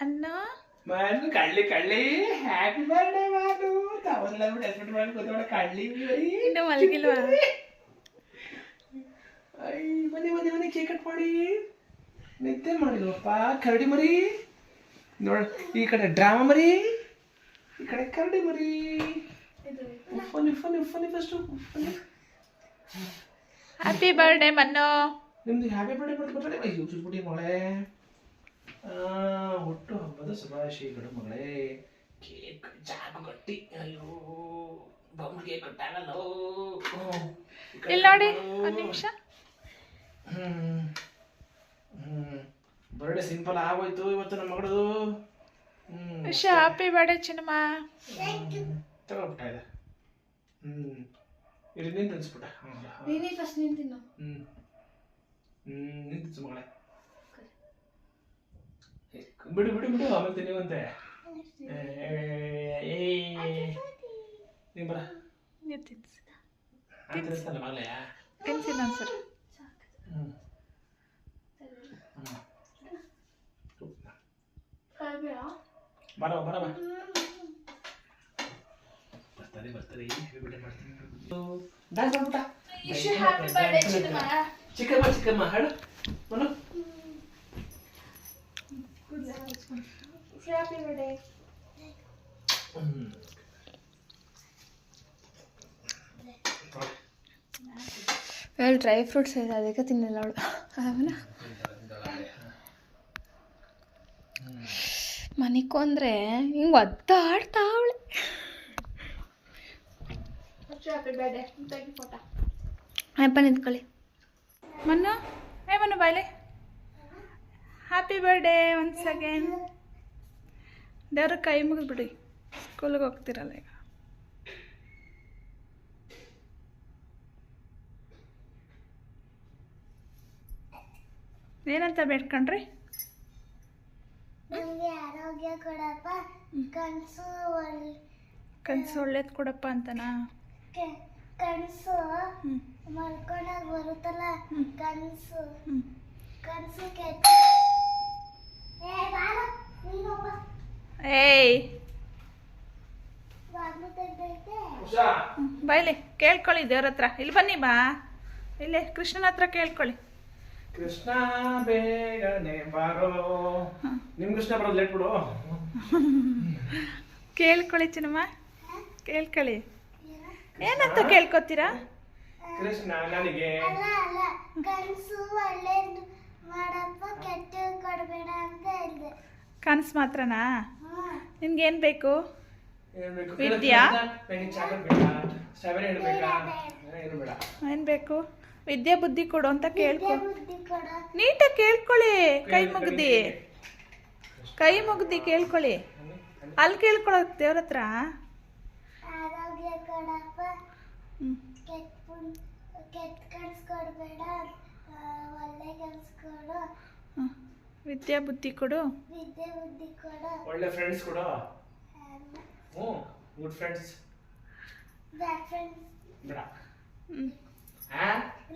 ಅನ್ನ ಮನು ಕಳ್ಳಿ ಕಳ್ಳಿ ಹ್ಯಾಪಿ ಬರ್ಡೇ ಮಾಡು ತವರೆಲ್ಲ ಬಿಟ್ಟು ಎಸ್ಪೆಕ್ಟ್ ಮಾಡಿ ಕೂತ್ಕೊಂಡ ಕಳ್ಳಿ ಇನ್ನು ಮಲಗಿಲ್ವಾ? ಐ ಬನ್ನಿ ಬನ್ನಿ ಬನ್ನಿ ಕೇಕ್ ಕಟ್ ಮಾಡಿ. ನಿದ್ದೆ ಮಾಡಿಲ್ವಪ್ಪ ಕರಡಿ ಮರಿ. ನೋಡ ಈ ಕಡೆ ಡ್ರಾಮಾ ಮರಿ, ಈ ಕಡೆ ಕರಡಿ ಮರಿ. Funny funny funny first happy birthday Manu. ನಿಮ್ದು ಹ್ಯಾಪಿ ಬರ್ಡೇ ಬರ್ತಾರೆ. ಅಯ್ಯೋ ಚುಟ್ಬಿಟ್ಟಿ ಮಗಳೇ. ಹುಟ್ಟು ಹಬ್ಬದ ಶುಭಾಶಯಗಳು ಮಗಳೇ. ಕೇಕ್ ಜಾಗು ಗಟ್ಟಿ. ಅಯ್ಯೋ ಬೊಮ್ಮ ಕೇಕ್ ಕಟ್ಟಾಗಲ್ಲ. ಇಲ್ಲಿ ನೋಡಿ ಒಂದು ನಿಮಿಷ. ಬರ್ಡೇ ಸಿಂಪಲ್ ಆಗೋಯ್ತು ಇವತ್ತು ನಮ್ಮ ಮಗಳದು. ಹ್ಯಾಪಿ ಬರ್ಡೇ ಚಿನ್ನಮ್ಮ. ತಗೊಳ್ಬಿಟ್ಟ ಇದೆ. ಇಲ್ಲಿ ನೀನು ತಿನ್ಸ್ಬಿಟ್ಟ. ನೀನೇ ಫಸ್ಟ್ ನೀನು ತಿನ್ನು. ನೀನು ತಿನ್ಸು ಮಗಳೇ. ಬಿಡು ಬಿಡು ಬಿಡು ಆಮೇಲೆ ತಿನ್ನುವಂತೆ. ನೀನು ಬರ. ನೀವು ತಿನ್ಸಿ. ತಿನ್ನಿಸ್ತಲ್ಲ ಮಗಳೇ. ತಿನ್ಸಿ ನಾನು ಸರ್. ಬರ ಬರ ಬರ. ಬರ್ತಾರೆ ಬರ್ತಾರೆ. ಹ್ಯಾಪಿ ಬರ್ಡೇ ಮಾಡ್ತೀನಿ. ಡ್ಯಾನ್ಸ್ ಮಾಡ್ಬಿಟ್ಟ. ಹ್ಯಾಪಿ ಬರ್ಡೇ ಚಿನ್ನಮ್ಮ. ಚಿಕ್ಕಮ್ಮ ಚಿಕ್ಕಮ್ಮ ಹಾಡು ಮನು. Happy birthday. ಹೇಳಿ ಡ್ರೈ ಫ್ರೂಟ್ಸ್ ಇದೆ ಅದಕ್ಕೆ ತಿನ್ನಲ್ಲ ಅವಳು. ಅವನ ಮನಿಕು ಅಂದರೆ ಹಿಂಗೆ ಒದ್ದಾಡ್ತಾ ಅವಳೆ. Happy birthday. ತೆಗಿ ಫೋಟೋ. ಅಪ್ಪ ನಿಂತ್ಕೊಳ್ಳಿ. ಮನ್ನು ಮನ್ನು ಬಾಯ್ಲೆ. Happy birthday once again. ದೇವ್ರ ಕೈ ಮುಗಿದ್ಬಿಡಿ. ಸ್ಕೂಲಿಗೆ ಹೋಗ್ತಿರಲ್ಲ ಈಗ. ಏನಂತ ಬೇಡ್ಕೊಂಡ್ರಿ? ನಮಗೆ ಆರೋಗ್ಯ ಕೊಡಪ್ಪ, ಕನಸು ಒಳ್ಳೇದು ಕೊಡಪ್ಪ ಅಂತನಾ? ಕನಸು ಮಲ್ಕೊಂಡಾಗ ಬರುತ್ತಲ್ಲ ಕನಸು. ಕನಸು ಕೆಟ್ಟ. ಏಯ್ ಬಾಗ್ಲು ತೆಗ್ದೈತೆ. ಬಾಯ್ಲಿ ಕೇಳ್ಕೊಳ್ಳಿ ದೇವ್ರ ಹತ್ರ. ಇಲ್ಲಿ ಬನ್ನಿ ಬಾ. ಇಲ್ಲೇ ಕೃಷ್ಣನ ಹತ್ರ ಕೇಳ್ಕೊಳ್ಳಿ. ಕೃಷ್ಣ ಬೇಗನೆ ಬಾರೋ. ನಿಮ್ ಕೃಷ್ಣ ಬರೋದು ಲೇಟ್ ಬಿಡು. ಕೇಳ್ಕೊಳ್ಳಿ ಚಿನ್ನಮ್ಮ, ಕೇಳ್ಕೊಳ್ಳಿ. ಏನಂತ ಕೇಳ್ಕೊತೀರಾ? ಕೃಷ್ಣ ನನಗೆ ಅಲ್ಲ ಅಲ್ಲ ಕನಸು ಒಳ್ಳೇದು ಮಾಡಪ್ಪ, ಕೆಟ್ಟ ಕೊಡಬೇಡ ಅಂತ ಹೇಳಿದೆ. ಕನಸು ಮಾತ್ರನಾ? ನಿನ್ಗೇನು ಬೇಕು? ಹೇಳ್ಬೇಕು. ವಿದ್ಯಾ? ನನಗೆ ಚಾಕ್ಲೇಟ್ ಬೇಕಾ? ಸ್ಟ್ರಾಬೆರಿ ಬೇಕಾ? ಏನು ಬೇಡ. ಏನು ಬೇಕು? ವಿದ್ಯೆ ಬುದ್ಧಿ ಕೊಡು ಅಂತ ಕೇಳ್ಕೊ. ಬುದ್ಧಿ ಕೊಡ. ನೀಟಾಗಿ ಕೇಳ್ಕೊಳ್ಳಿ. ಕೈ ಮುಗ್ದಿ ಕೈ ಮುಗ್ದಿ ಕೇಳ್ಕೊಳ್ಳಿ. ಅಲ್ಲಿ ಕೇಳ್ಕೊಳ್ಳೋದು ದೇವ್ರ ಹತ್ರ. ಆರೋಗ್ಯ ಕೊಡಪ್ಪ, ಕೆಟ್ಟ ಕನಸು ಕೊಡಬೇಡ, ಒಳ್ಳೆ ಕನಸು ಕೊಡು. ವಿದ್ಯಾ ಬುದ್ಧಿ ಕೊಡು. ವಿದ್ಯೆ ಬುದ್ಧಿ ಕೊಡು. ಒಳ್ಳೆ ಫ್ರೆಂಡ್ಸ್ ಕೊಡು. Good friends. ಬ್ಯಾಡ್ ಫ್ರೆಂಡ್ಸ್ ಬೇಡ.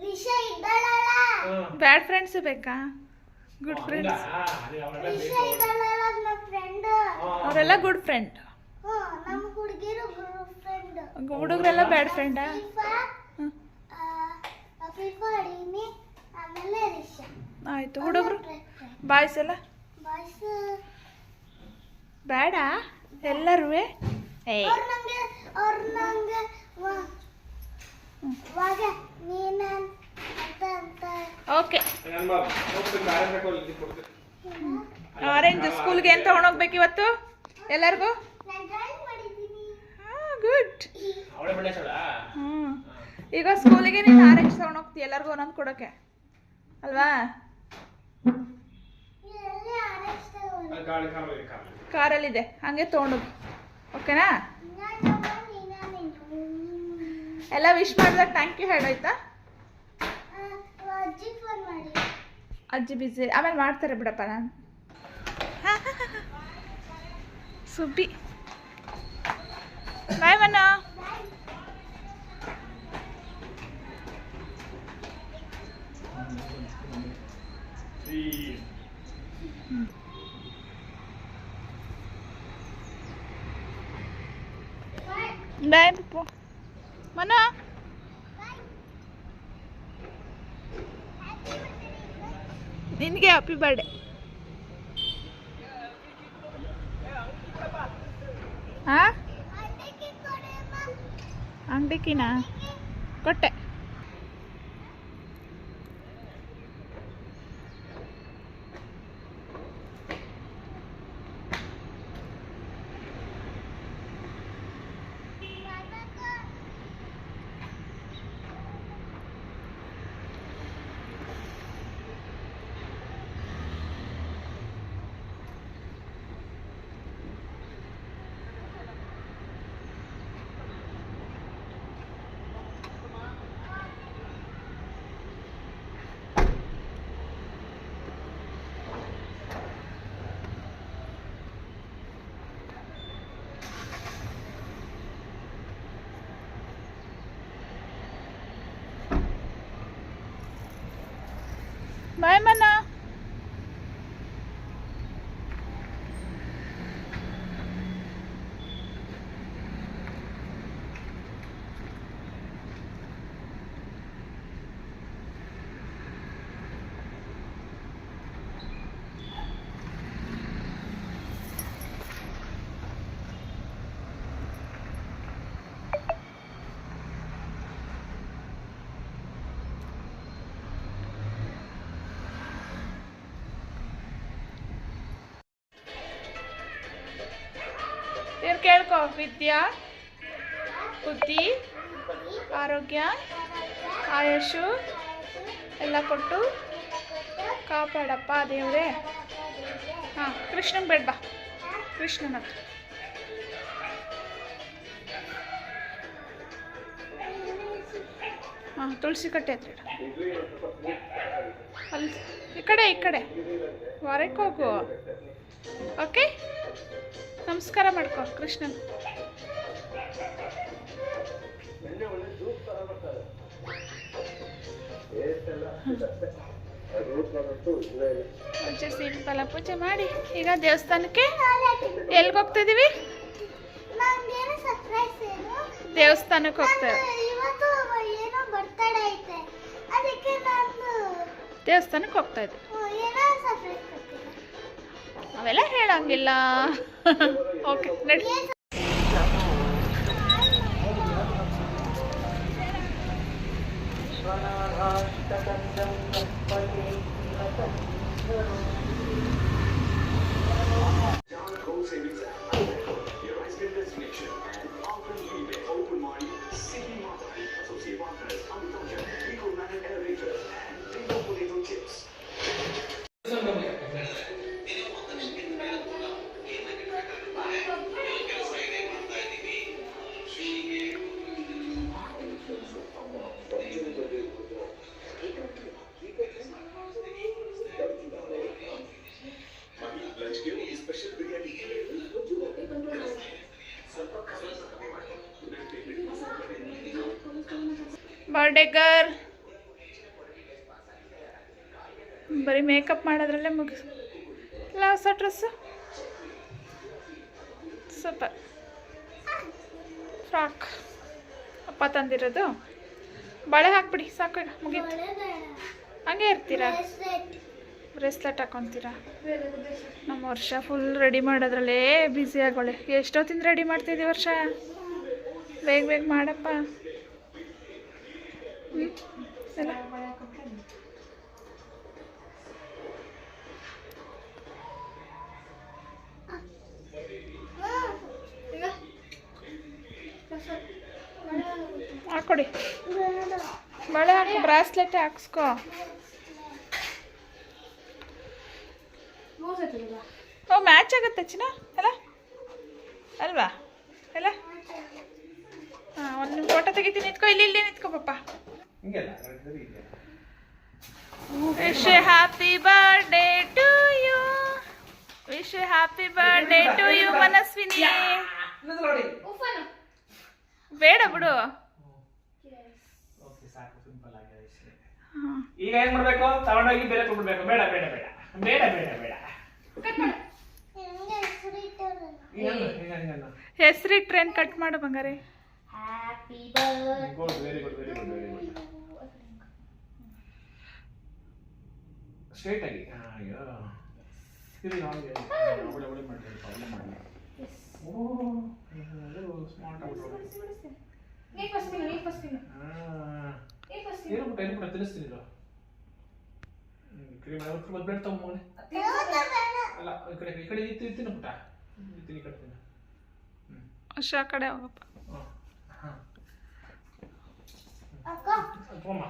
ರಿಷಾ ಇದ್ದಾಳಲ್ಲ. ಬ್ಯಾಡ್ ಫ್ರೆಂಡ್ಸ್ ಬೇಕಾ? Good friends. ರಿಷಾ ಇದ್ದಾಳಲ್ಲ ನಮ್ಮ ಫ್ರೆಂಡ್. ಅವರೆಲ್ಲ ಗುಡ್ ಫ್ರೆಂಡ್. ನಮ್ಮ ಹುಡುಗಿರು ಗುಡ್ ಫ್ರೆಂಡ್. ಹುಡುಗರೆಲ್ಲ ಬ್ಯಾಡ್ ಫ್ರೆಂಡಾ? ಫಿಫಾ ಅಡಿನಿ, ಆಮೇಲೆ ರಿಷಾ. ಆಯ್ತು. ಹುಡುಗರು ಬಾಯ್ಸ್ ಎಲ್ಲ ಬಾಯ್ಸ್ ಬೇಡ ಎಲ್ಲರೂ. ಏಯ್ ಅವ್ರು ನಂಗೆ ವಾಗ ನೀನು ಅಂತ ಓಕೆ. ಆರೆಂಜ್ ಸ್ಕೂಲ್ಗೆ ಏನು ತೊಗೊಂಡೋಗ್ಬೇಕು ಇವತ್ತು ಎಲ್ಲರಿಗೂ? ನಾನು ಡ್ರಾಯಿಂಗ್ ಮಾಡಿದ್ದೀನಿ. ಹಾಂ ಗುಡ್. ಅವಳೆ ಬಣ್ಣ ಚೋಳ. ಈಗ ಸ್ಕೂಲಿಗೆ ನೀನು ಆರೆಂಜ್ ತೊಗೊಂಡೋಗ್ತೀಯ ಎಲ್ಲರಿಗೂ ಒಂದೊಂದು ಕೊಡೋಕ್ಕೆ ಅಲ್ವಾ? ಎಲ್ಲಿ ಆರೆಂಜ್ ತಗೊಂಡು ಕಾರಲ್ಲಿದೆ, ಹಾಗೆ ತೊಗೊಂಡೋಗಿ. ಓಕೆನಾ? ಎಲ್ಲ ವಿಶ್ ಮಾಡಿದಾಗ ಥ್ಯಾಂಕ್ ಯು ಹೇಳಾಯ್ತಾ? ಅಜ್ಜಿ ಫೋನ್ ಮಾಡಿ. ಅಜ್ಜಿ ಬಿಸಿ, ಆಮೇಲೆ ಮಾಡ್ತಾರೆ ಬಿಡಪ್ಪ. ನಾನು ಸುಬ್ಬಿ ಬಾಯ್ ಮನ್ನ. ಬಾಯ್ ಪಪ್ಪು. ಮನ ನಿನಗೆ ಹ್ಯಾಪಿ ಬರ್ಡೇ. ಹಾಂ ಅಂಗಡಿಕಿನಾ ಕೊಟ್ಟೆ. ಬಾಯ್ ಮನ. ದೇವ್ರು ಕೇಳ್ಕೊ. ವಿದ್ಯಾ, ಬುದ್ಧಿ, ಆರೋಗ್ಯ, ಆಯುಷು ಎಲ್ಲ ಕೊಟ್ಟು ಕಾಪಾಡಪ್ಪ ದೇವ್ರೆ. ಹಾಂ ಕೃಷ್ಣನ್ ಬೇಡ ಬಾ. ಕೃಷ್ಣನ ಹತ್ರ ಹಾಂ ತುಳಸಿ ಕಟ್ಟೆ ಹತ್ರ ಇಡು. ಅಲ್ಲಿ ಈ ಕಡೆ ಹೊರಕ್ಕೆ ಹೋಗು. ಓಕೆ, ನಮಸ್ಕಾರ ಮಾಡ್ಕೊ ಕೃಷ್ಣನ್. ಪೂಜೆ ಸಿಂಪಲ್ ಪೂಜೆ ಮಾಡಿ ಈಗ ದೇವಸ್ಥಾನಕ್ಕೆ ಎಲ್ಲಿಗೆ ಹೋಗ್ತಾ ಇದೀವಿ? ದೇವಸ್ಥಾನಕ್ಕೆ ಹೋಗ್ತೇವೆ. ದೇವಸ್ಥಾನಕ್ಕೆ ಹೋಗ್ತಾ ಇದ್ವಿ. ಅವೆಲ್ಲ ಹೇಳಂಗಿಲ್ಲ. ಓಕೆ ನಡಿ. ಬರ್ಡೇ ಗರ್ ಬರೀ ಮೇಕಪ್ ಮಾಡೋದ್ರಲ್ಲೇ ಮುಗಿಸ್. ಹೊಸ ಡ್ರೆಸ್ಸು ಸೂಪರ್. ಫ್ರಾಕ್ ಅಪ್ಪ ತಂದಿರೋದು. ಬಳೆ ಹಾಕ್ಬಿಡಿ ಸಾಕು, ಈಗ ಮುಗೀತು. ಹಂಗೆ ಇರ್ತೀರಾ? ಬ್ರೇಸ್ಲೆಟ್ ಹಾಕೊತೀರಾ? ನಮ್ಮ ವರ್ಷ ಫುಲ್ ರೆಡಿ ಮಾಡೋದ್ರಲ್ಲೇ ಬ್ಯುಸಿ ಆಗೋಳೆ. ಎಷ್ಟೊತ್ತಿಂದ ರೆಡಿ ಮಾಡ್ತಿದ್ದೀವಿ ವರ್ಷ? ಬೇಗ ಬೇಗ ಮಾಡಪ್ಪ. ಎಲ್ಲ ಹಾಕೊಡಿ. ಬಳೆ ಹಾಕಿ ಬ್ರಾಸ್ಲೆಟ್ ಹಾಕ್ಸ್ಕೊ. ಓ ಮ್ಯಾಚ್ ಆಗುತ್ತೆ ಚಿನ್ನ ಅಲ್ಲ ಅಲ್ವಾ? ಅಲ್ಲ ಹಾಂ, ಒಂದು ಫೋಟೋ ತೆಗಿತೀನಿ. ನಿಂತ್ಕೋ, ಇಲ್ಲಿ ನಿಂತ್ಕೋ ಪಾಪ. Wish happy birthday to you. Wish happy birthday to you Manaswini. ಬೇಡ ಬಿಡು. ಈಗ ಏನ್ ಮಾಡ್ಬೇಕು? ತಗೊಂಡೋಗಿ ಬೇರೆ ಕೊಡ್ಬೇಕು. ಬೇಡ ಬೇಡ ಬೇಡ ಬೇಡ ಬೇಡ ಬೇಡ. ಹೆಸರಿಟ್ರೇನ್ ಕಟ್ ಮಾಡು ಬಂಗಾರೆ. Good very good very good very good straight ಆಗಿ ಅಯ್ಯೋ ಇದು ಹಾಗೆ ಒಳ್ಳೆ ಒಳ್ಳೆ ಮಾಡಿ ಒಳ್ಳೆ ಮಾಡಿ ಓ ಸ್ಮಾರ್ಟ್ ಆಗ್ಬಿಟ್ಟು ಏನು ಬಿಟ್ಟು ತಿನ್ನಿಸ್ತೀನಿ ಇದು ಕ್ರೀಮ್ ಮತ್ತೆ ಬ್ರೆಡ್ ತಗೊಂಡು ಅಲ್ಲ ಈ ಕಡೆ ತಿನ್ನು ಪುಟ್ಟ ಈ ಕಡೆ ತಿನ್ನು ಅಷ್ಟ ಆ ಕಡೆ ಹೋಗಪ್ಪ. ತಗೊಮ್ಮ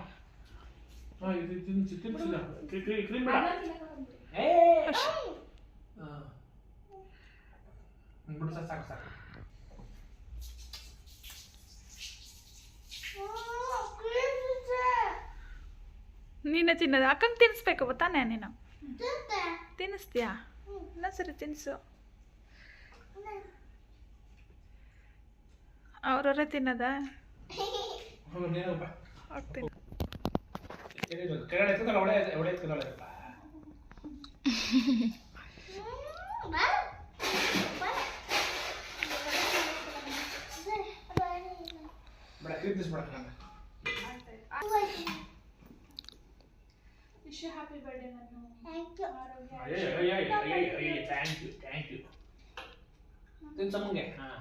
ಇದು ತಿನ್ಸಿಲ್ಲ ಕ್ರೀಮ್ ಬೇಡ ಬಿಡು ಸಾಕು ಸಾಕು ನೀನೇ ತಿನ್ನೋದು ಅಕ್ಕಂಗೆ ತಿನ್ನಿಸ್ಬೇಕು ತಾನೇ ನೀನು ತಿನ್ನಿಸ್ತೀಯಾ ಇನ್ನೊಂದ್ಸರಿ ತಿನ್ನಿಸು ಅವ್ರವರೇ ತಿನ್ನೋದಾ ಹೋಗ್ತೀನಿ ಕೆಳಗಡೆ ಎತ್ತಲ್ಲ ಒಳ್ಳೆ ಒಳ್ಳೆ ಎತ್ತಲ್ಲ ಬೇಡ ಕ್ರೀಮ್ ತಿನ್ಸ್ ಬೇಡ ನಾನು ವಿಶ್ ಹ್ಯಾಪಿ ಬರ್ಡೇ ನಾನು ಥ್ಯಾಂಕ್ ಯು ತಿನ್ಸಮ್ಮಂಗೆ ಹಾಂ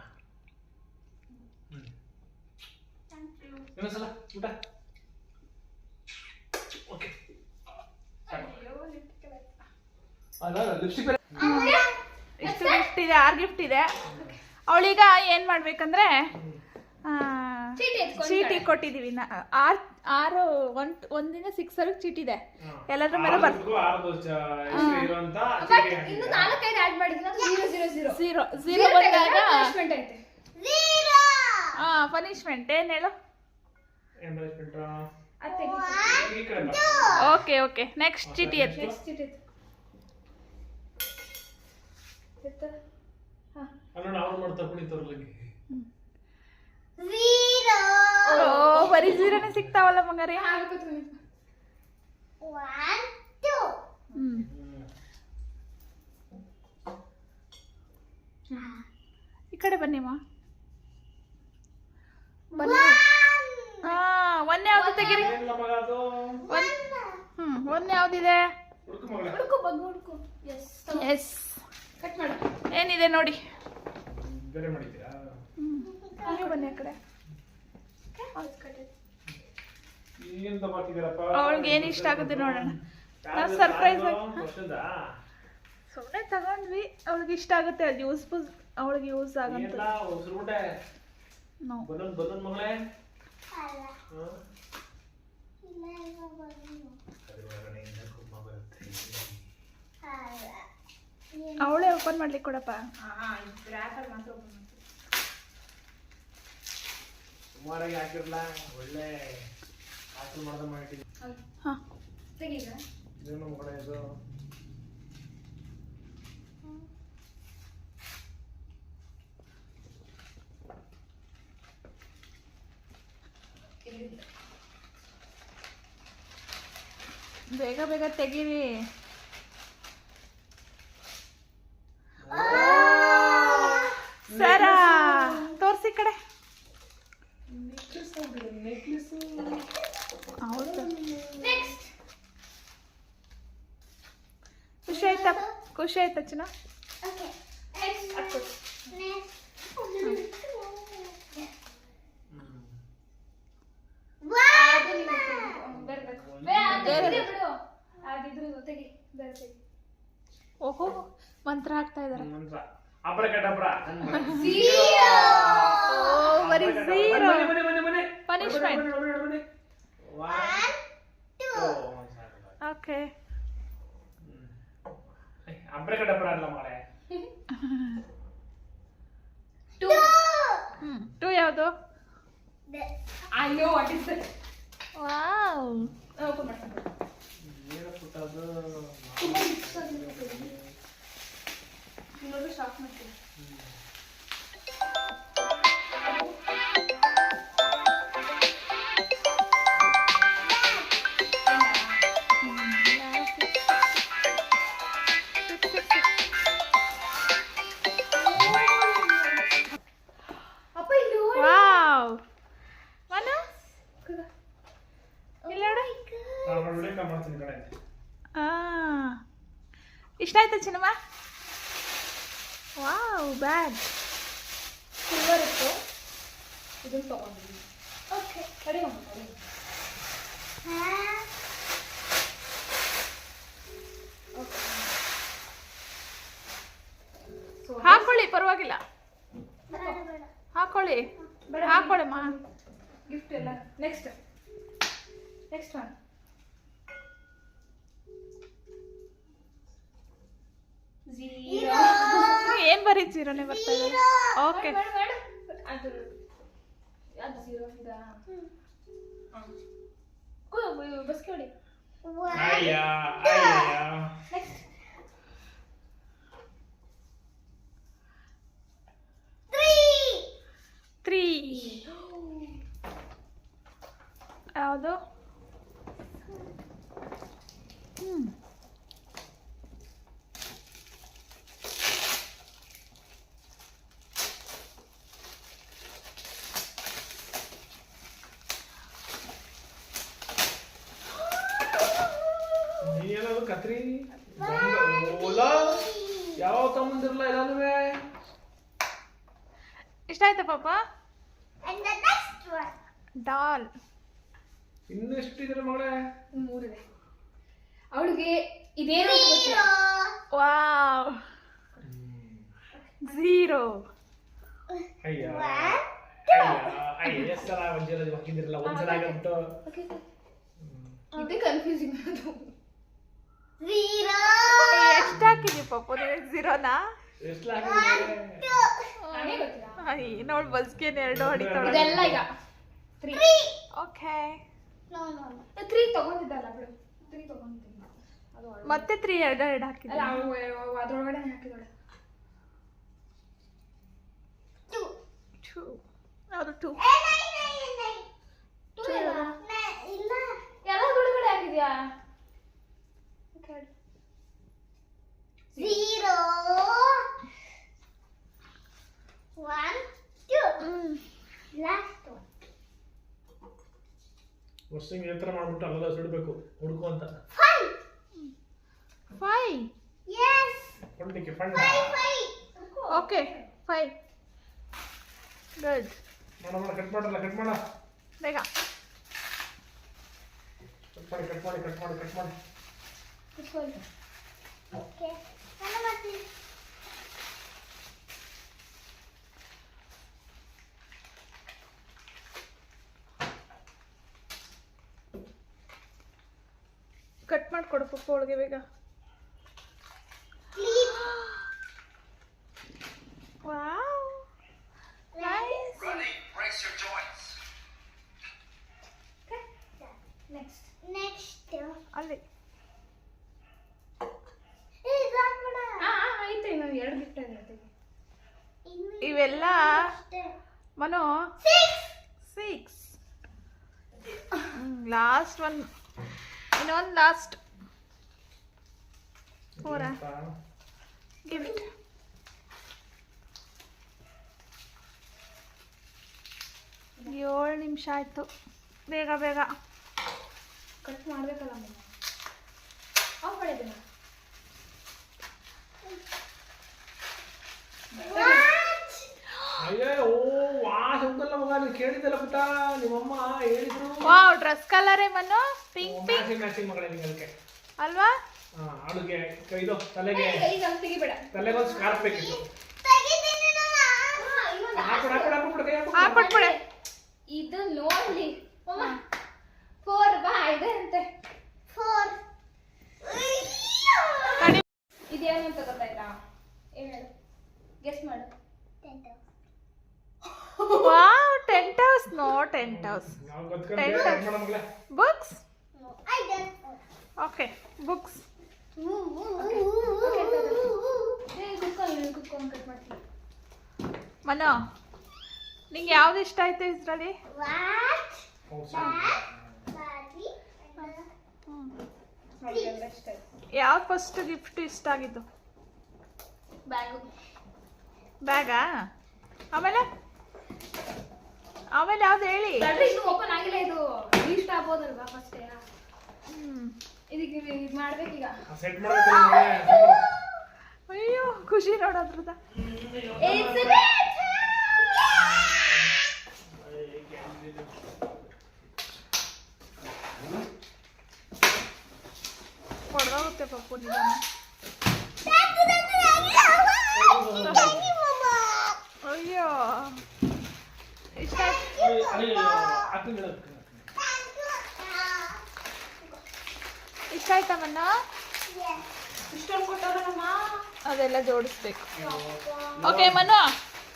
ಇನ್ನೊಂದ್ಸಲ ಊಟ ಓಕೆ ಅಲ್ಲ ಲಿಪ್ಸ್ಟಿಕ್ ಇಷ್ಟು ಗಿಫ್ಟ್ ಇದೆ 6 ಗಿಫ್ಟ್ ಇದೆ. ಅವಳೀಗ ಏನು ಮಾಡ್ಬೇಕಂದ್ರೆ ಚೀಟಿ ಕೊಟ್ಟಿದ್ದೀವಿ ಆರು ಒಂದಿನ 6 ಚೀಟಿ ಇದೆ ಎಲ್ಲರ ಮೇಲೆ ಬರ್ತದೆ. ಝೀರೋ ಬಂದಾಗ ಪನಿಷ್ಮೆಂಟ್ ಏನು ಹೇಳು. ಓಕೆ ಓಕೆ ನೆಕ್ಸ್ಟ್ ಚೀಟಿ ಎತ್ತಿ. ಓ ಬರೀ ಝೀರೋನೇ ಸಿಗ್ತಾವಲ್ಲ ಮಂಗಾರಿ. ಈ ಕಡೆ ಬನ್ನಿಮ್ಮ ಬನ್ನಿ. ಒಂದ್ ಯಾವ್ದು ತೆಗೀರಿ. ಒಂದ್ ಯಾವ್ದಿದೆ ಎಸ್ ಏನಿದೆ ನೋಡಿ. ನೀವು ಬನ್ನಿ ಆ ಕಡೆ. ಅವಳಿಗೆ ಏನು ಇಷ್ಟ ಆಗುತ್ತೆ ನೋಡೋಣ. ನಾವು ಸರ್ಪ್ರೈಸ್ ಸುಮ್ಮನೆ ತಗೊಂಡ್ವಿ. ಅವಳಿಗೆ ಇಷ್ಟ ಆಗುತ್ತೆ ಅದು ಯೂಸ್ಫುಲ್ ಅವಳಿಗೆ ಯೂಸ್ ಆಗಂತ. ಅವಳೇ ಓಪನ್ ಮಾಡ್ಲಿಕ್ಕೆ ಕೊಡಪ್ಪ. ಸುಮಾರಾಗಿ ಹಾಕಿರಲ್ಲ ಒಳ್ಳೆ ಹಾಕಲ್ ಮಾಡ್ದ ಮಾಡಿಟ್ಟಿದ್ವಿ. ಹಾಂ ಇದು ನಮ್ಮ ಕಡೆ ಇದು ಬೇಗ ಬೇಗ ತೆಗೀರಿ. ಸರ ತೋರಿಸಿ ಕಡೆ. ಹೌದು ಖುಷಿ ಆಯ್ತಾ? ಖುಷಿ ಆಯ್ತಾ ಚಿನ್ನ? ಓಹೋ ಮಂತ್ರ ಹಾಕ್ತಾ ಇದಾರೆ. ಪನಿಷ್ಮೆಂಟ್. ಓಕೆ ಟು ಯಾವುದು? ವಾವ್ ವಾವ್ ಚಿನ್ನಮ್ಮ. Wow, bag. ಸಿಲ್ವರ್ ಇತ್ತು, ಇದನ್ನು ತಗೊಂಡಿದ್ದೀನಿ. ಓಕೆ, ಸರಿ ಮಮ್ಮ, ಸರಿ. ಹಾಕೊಳ್ಳಿ, ಪರವಾಗಿಲ್ಲ. ಹಾಕೊಳ್ಳಿ, ಹಾಕೊಳ್ಳಿಮ್ಮ. ಗಿಫ್ಟ್ ಎಲ್ಲ ನೆಕ್ಸ್ಟ್ ಒನ್. ಏನ್ ಬರೀತ್ ಜೀರೋನೇ ಬರ್ತಾ ಇದೆ. ಓಕೆ, ಅದು ಝೀರೋ ಇದಾ? ಬಸ್ ಕೇಳಿ. ನೆಕ್ಸ್ಟ್ 3. ಯಾವುದು? ನೀನೇನದು ಕತ್ರಿ ಓಲಾ ಯಾವ ತಗೊಂಡಿರಲ್ಲ ಎಲ್ಲಾನು ಇಷ್ಟ ಆಯ್ತಾ ಪಾಪ? And the next one. Doll. ಇನ್ನು ಎಷ್ಟಿದ್ರೆ ಮಗಳೇ? 3 ಇದೆ. ಅವಳಿಗೆ ಇದೇನು Zero. ವಾವ್, 0. ಅಯ್ಯ One. ಅಯ್ಯ ಎಷ್ಟರ ಒಂದ್ಸಲ ಹಾಕಿದಿರಲ್ಲ ಒಂದ್ಸಲ ಆಗಿಬಿಟ್ಟು. ಇದು ಕನ್ಫ್ಯೂಸಿಂಗ್ ಅದು. Zero. ಎಷ್ಟು ಹಾಕಿದ್ವಿ ಪಾಪ ನೀವು? 0ನಾ? ಎಷ್ಟು ಹಾಕಿದ್ರೆ ನಾನೇ ಗೊತ್ತಿಲ್ಲ. ನೋಡ್ ಬಸ್ಗೆ 2 ಹೊಡಿತಾಳೆ. ಇದೆಲ್ಲ ಈಗ 3. Okay, No, no, no. 3 ತಗೊಂಡಿದ್ದಲ್ಲ ಬಿಡು. 3 ತಗೊಂಡಿದ್ದೀನಿ ಅದು ಒಳ್ಳೆ- ಮತ್ತೆ 3 2 ಅಲ್ಲ ಹಾಕಿದ್ವಿ. ಅವಳು ಅದ್ರೊಳಗಡೆ ಹಾಕಿದಳೆ. 2. 2. ಯಾವುದು 2? Nine. 2 ಇಲ್ಲ ಇಲ್ಲ. ಎಲ್ಲ ಒಳಗಡೆ ಹಾಕಿದ್ಯಾ? Zero. 1, 2. Last one. ವರ್ಷಂಗೆ ಈ ಥರ ಮಾಡ್ಬಿಟ್ಟು ಅಲ್ಲೆಲ್ಲ ಸುಡಬೇಕು ಹುಡುಕು ಅಂತ. 5. 5. Yes. ಫಂಡಿಗೆ ಫಂಡ್ 5. ಓಕೆ, 5. ಗುಡ್. ಮಾಡ ಕಟ್ ಮಾಡಲ್ಲ ಕಟ್ ಮಾಡ ಬೇಗ. ಕಟ್ ಮಾಡಿ ಕುತ್ಕೊಳ್ಳಿ. Okay. ನಾನು ಮಾಡ್ತೀನಿ. ಕಟ್ ಮಾಡಿಕೊಡು ಪಪ್ಪ ಅವಳಿಗೆ ಬೇಗ. Clip. Wow, nice. ನೆಕ್ಸ್ಟ್ ಅಲ್ಲಿ ಇದು ಹಾಕ್ಬಿಡ. ಆಯ್ತು, ಇನ್ನು 2 ಗಿಫ್ಟ್ ಆಗಿರುತ್ತೆ. ಇನ್ನು ಇವೆಲ್ಲ ಅಷ್ಟೇ. ಮನು 6. 6. ಲಾಸ್ಟ್ ಒನ್, ಇನ್ನೊಂದು ಲಾಸ್ಟ್ 4 ಗಿಫ್ಟ್. ಏಳು ನಿಮಿಷ ಆಯ್ತು. ಬೇಗ ಬೇಗ ಕಟ್ ಮಾಡ್ಬೇಕಲ್ಲ ಮಮ್ಮ. ಆಫ್ ಮಾಡಿದ್ದೀನಿ. ಅಯ್ಯೋ ಓ ವಾಸ್ ಹೋಗಲ್ಲ ಮಗ, ನೀನು ಕೇಳಿದ್ದಲ್ಲ ಪುಟ್ಟ, ನಿಮ್ಮಮ್ಮ ಹೇಳಿದ್ರು. ವಾವ್, ಡ್ರೆಸ್ ಕಲರೇ ಮನು, ಪಿಂಕ್ ಪಿಂಕ್ ಮ್ಯಾಚಿಂಗ್ ಮಗಳೇ ನಿಂಗೆ ಅದಕ್ಕೆ ಅಲ್ವಾ? ಅಡುಗೆ ಇದು ತಲೆಗೆ ಈಗ ಅಲ್ಲಿ ತೆಗಿಬೇಡ. ತಲೆಗೊಂದು ಸ್ಕಾರ್ಫ್ ಬೇಕಿತ್ತು. ತೆಗಿತೀನಿ ನಾನು. ಹಾಕ್ಬಿಡು ಕೈ ಹಾಕ್ಬಿಡು. ಹಾಕ್ಬಿಟ್ಬಿಡೆ. ಇದು ನೋಡ್ಲಿ ಮಮ್ಮ. 4 ಬಾ ಇದೆ ಅಂತೆ. 4. ಇದೇನು ಅಂತ ಗೊತ್ತಾಯ್ತಾ? ಏನು ಹೇಳು, ಗೆಸ್ ಮಾಡು. Wow, 10 house. No 10 house. ನಾವು ಗೊತ್ಕೊಂಡು ಮಗಳೇ. Books. I done. Okay, books. ಕುತ್ಕೊಂಡು ಕಟ್ ಮಾಡ್ತೀನಿ. ಮನು, ನಿಂಗೆ ಯಾವ್ದು ಇಷ್ಟ ಆಯ್ತು ಇದ್ರಲ್ಲಿ? What? ಹೌದು ಸರ್. Barbie. ಅವ್ಳಿಗೆಲ್ಲ ಇಷ್ಟ ಆಯ್ತು. ಯಾವ್ದು ಫಸ್ಟ್ ಗಿಫ್ಟ್ ಇಷ್ಟ ಆಗಿದ್ದು? ಬ್ಯಾಗು. ಬ್ಯಾಗಾ? ಆಮೇಲೆ ಯಾವ್ದು ಹೇಳಿ? ಬ್ಯಾಟ್ರಿ ಇನ್ನೂ ಓಪನ್ ಆಗಿಲ್ಲ. ಇದು ಇಷ್ಟ ಆಗ್ಬೋದಲ್ವಾ ಫಸ್ಟೇ? ಇದಕ್ಕೆ ಇದು ಮಾಡ್ಬೇಕೀಗ. ಸೆಟ್ ಮಾಡಬೇಕು ಮಗಳೇ. ಅಯ್ಯೋ ಖುಷಿ ನೋಡೋದ್ರದ. It's a bit. ಹೊಡೆದೋಗುತ್ತೆ ಪಪ್ಪು ನಿಧಾನ. ಅಯ್ಯೋ ಇಷ್ಟ ಇಷ್ಟ ಆಯ್ತಮ್ಮನ್ನ. ಇಷ್ಟೊಂದು ಕೊಟ್ಟವ್ರಮ್ಮ. ಅದೆಲ್ಲ ಜೋಡಿಸ್ಬೇಕು. ಓಕೆ ಮನು,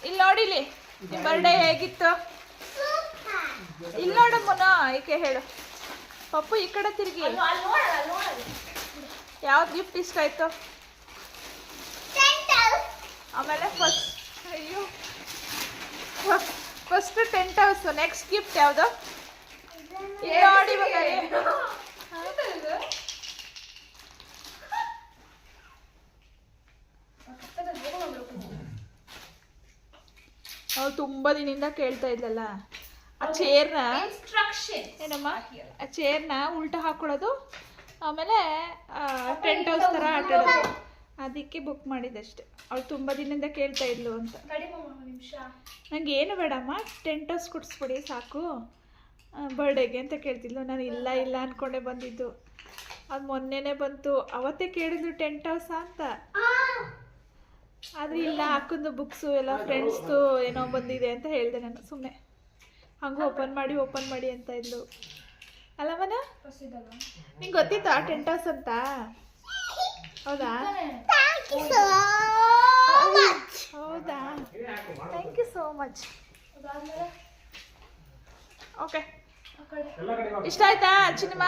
ಇಲ್ಲಿ ನೋಡಿಲಿ ನಿಮ್ಮ ಬರ್ಡೇ ಹೇಗಿತ್ತು. ಇಲ್ಲಿ ನೋಡು ಮನು, ಈಕೆ ಹೇಳು. ಪಪ್ಪು ಈ ಕಡೆ ತಿರುಗಿ. ಅಲ್ಲಿ ನೋಡಲ್ಲ. ಯಾವ್ದು ಗಿಫ್ಟ್ ಇಷ್ಟ ಆಯ್ತು? ಆಮೇಲೆ first tent house. Next gift ಯಾವುದು? ಇಲ್ಲಿ ನೋಡಿ ಅವ್ಳು ತುಂಬಾ ದಿನದಿಂದ ಕೇಳ್ತಾ ಇದ್ಲಲ್ಲ ಆ ಚೇರ್ನ. Instruction. ಏನಮ್ಮ ಆ ಚೇರ್ನ ಉಲ್ಟಾ ಹಾಕೊಳ್ಳೋದು, ಆಮೇಲೆ ಟೆಂಟ್ ಹೌಸ್ ಥರ ಆಟಾಡೋದು. ಅದಕ್ಕೆ ಬುಕ್ ಮಾಡಿದ್ದಷ್ಟೆ. ಅವಳು ತುಂಬ ದಿನದಿಂದ ಕೇಳ್ತಾ ಇದ್ಲು ಅಂತ. ನಿಮಿಷ. ನಂಗೆ ಏನು ಬೇಡಮ್ಮ, ಟೆಂಟ್ ಹೌಸ್ ಕೊಡಿಸ್ಬಿಡಿ ಸಾಕು ಬರ್ಡೇಗೆ ಅಂತ ಕೇಳ್ತಿದ್ಲು. ನಾನು ಇಲ್ಲ ಇಲ್ಲ ಅಂದ್ಕೊಂಡೆ ಬಂದಿದ್ದು. ಅದು ಮೊನ್ನೆನೇ ಬಂತು. ಅವತ್ತೇ ಕೇಳಿದ್ರು ಟೆಂಟ್ ಹೌಸ ಅಂತ. ಆದರೆ ಇಲ್ಲ, ಅಕ್ಕಂದು ಬುಕ್ಸು ಎಲ್ಲ ಫ್ರೆಂಡ್ಸ್ದು ಏನೋ ಬಂದಿದೆ ಅಂತ ಹೇಳಿದೆ ನಾನು ಸುಮ್ಮನೆ. ಹಂಗೆ ಓಪನ್ ಮಾಡಿ ಅಂತ ಇದ್ಲು ಅಲ್ಲ ಮನ. ನಿಂಗೆ ಗೊತ್ತಿತ್ತಾ ಟೆಂಟ್ ಹೌಸ್ ಅಂತ? ಹೌದಾ? ಹೌದಾ, thank you so much. Okay, ಇಷ್ಟ ಆಯ್ತಾ ಚಿನ್ನಮ್ಮ?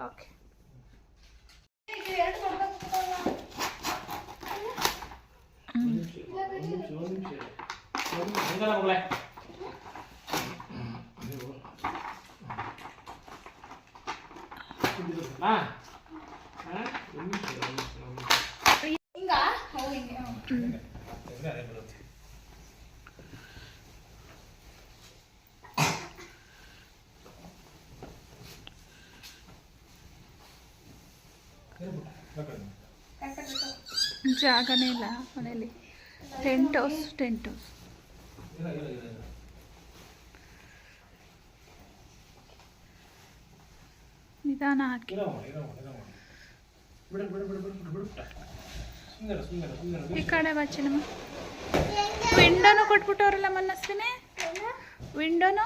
ಓಕೆ. ಜಾಗನೇ ಇಲ್ಲ ಮನೇಲಿ. ಟೆಂಟ್ ಹೌಸ್ ನಿಧಾನ ಹಾಕಿ. ಈ ಕಡೆ ಬಚ್ಚಿನಮ್ಮ. ವಿಂಡೋನು ಕೊಟ್ಬಿಟ್ಟವ್ರಲ್ಲ ಮನಸ್ವಿನಿ. ವಿಂಡೋನು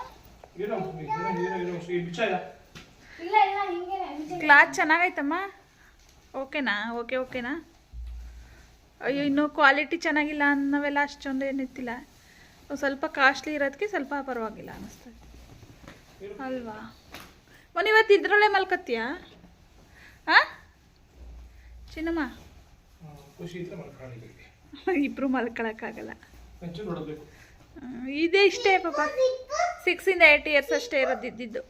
ಕ್ಲಾತ್ ಚೆನ್ನಾಗೈತಮ್ಮ. ಓಕೆನಾ? ಓಕೆನಾ? ಅಯ್ಯೋ, ಇನ್ನೂ ಕ್ವಾಲಿಟಿ ಚೆನ್ನಾಗಿಲ್ಲ ಅನ್ನೋವೆಲ್ಲ ಅಷ್ಟೊಂದು ಏನಿತ್ತಿಲ್ಲ. ಸ್ವಲ್ಪ ಕಾಸ್ಟ್ಲಿ ಇರೋದಕ್ಕೆ ಸ್ವಲ್ಪ ಪರವಾಗಿಲ್ಲ ಅನ್ನಿಸ್ತದೆ ಅಲ್ವಾ? ಮೊನ್ನೆ ಇವತ್ತು ಇದ್ರಲ್ಲೇ ಮಲ್ಕತ್ತೀಯಾ? ಹಾಂ ಚಿನ್ನಮ್ಮ? ಇಬ್ಬರು ಮಲ್ಕೊಳಕ್ಕಾಗಲ್ಲ. ಇದೇ ಇಷ್ಟೇ ಪಾಪ. 6 ಇಂದ 8 ಇಯರ್ಸ್ ಅಷ್ಟೇ ಇರೋದಿದ್ದು.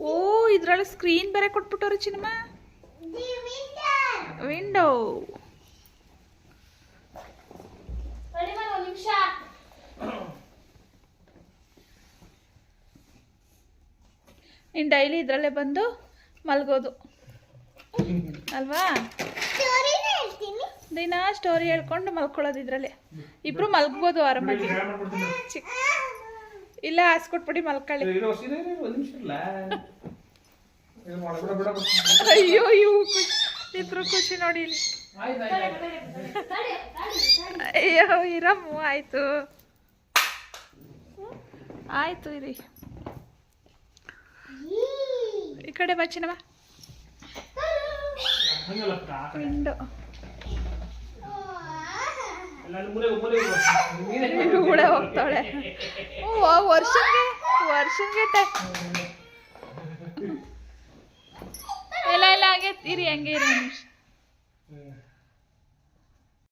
ಓ, ಇದ್ರಲ್ಲಿ ಸ್ಕ್ರೀನ್ ಬೇರೆ ಕೊಟ್ಬಿಟ್ಟವ್ರು ಚಿನ್ನಮ್ಮ. ವಿಂಡೋ. ನಿಮಿಷ. ನೀನು ಡೈಲಿ ಇದರಲ್ಲೇ ಬಂದು ಮಲ್ಗೋದು ಅಲ್ವಾ? ದಿನ ಸ್ಟೋರಿ ಹೇಳ್ಕೊಂಡು ಮಲ್ಕೊಳ್ಳೋದು ಇದ್ರಲ್ಲೇ. ಇಬ್ರು ಮಲ್ಗ್ಬೋದು ಆರಾಮಾಗಿ. ಇಲ್ಲ ಹಾಸ್ಕೊಟ್ಬಿಡಿ ಮಲ್ಕೊಳ್ಳಿ. ಅಯ್ಯೋ, ಇಬ್ರು ಖುಷಿ ನೋಡಿ ಇಲ್ಲಿ. ಅಯ್ಯೋ ಇರಮ್ಮು. ಆಯ್ತು ಇರಿ. ಈ ಕಡೆ ಬಚ್ಚಿನವ. ವಿಂಡೋ ಕೂಡ ಹೋಗ್ತಾಳೆ. ವರ್ಷನ್ಗೆ ಇಲ್ಲ ಹಂಗೆ ಇರಿ, ಹಂಗೆ ಇರಿ.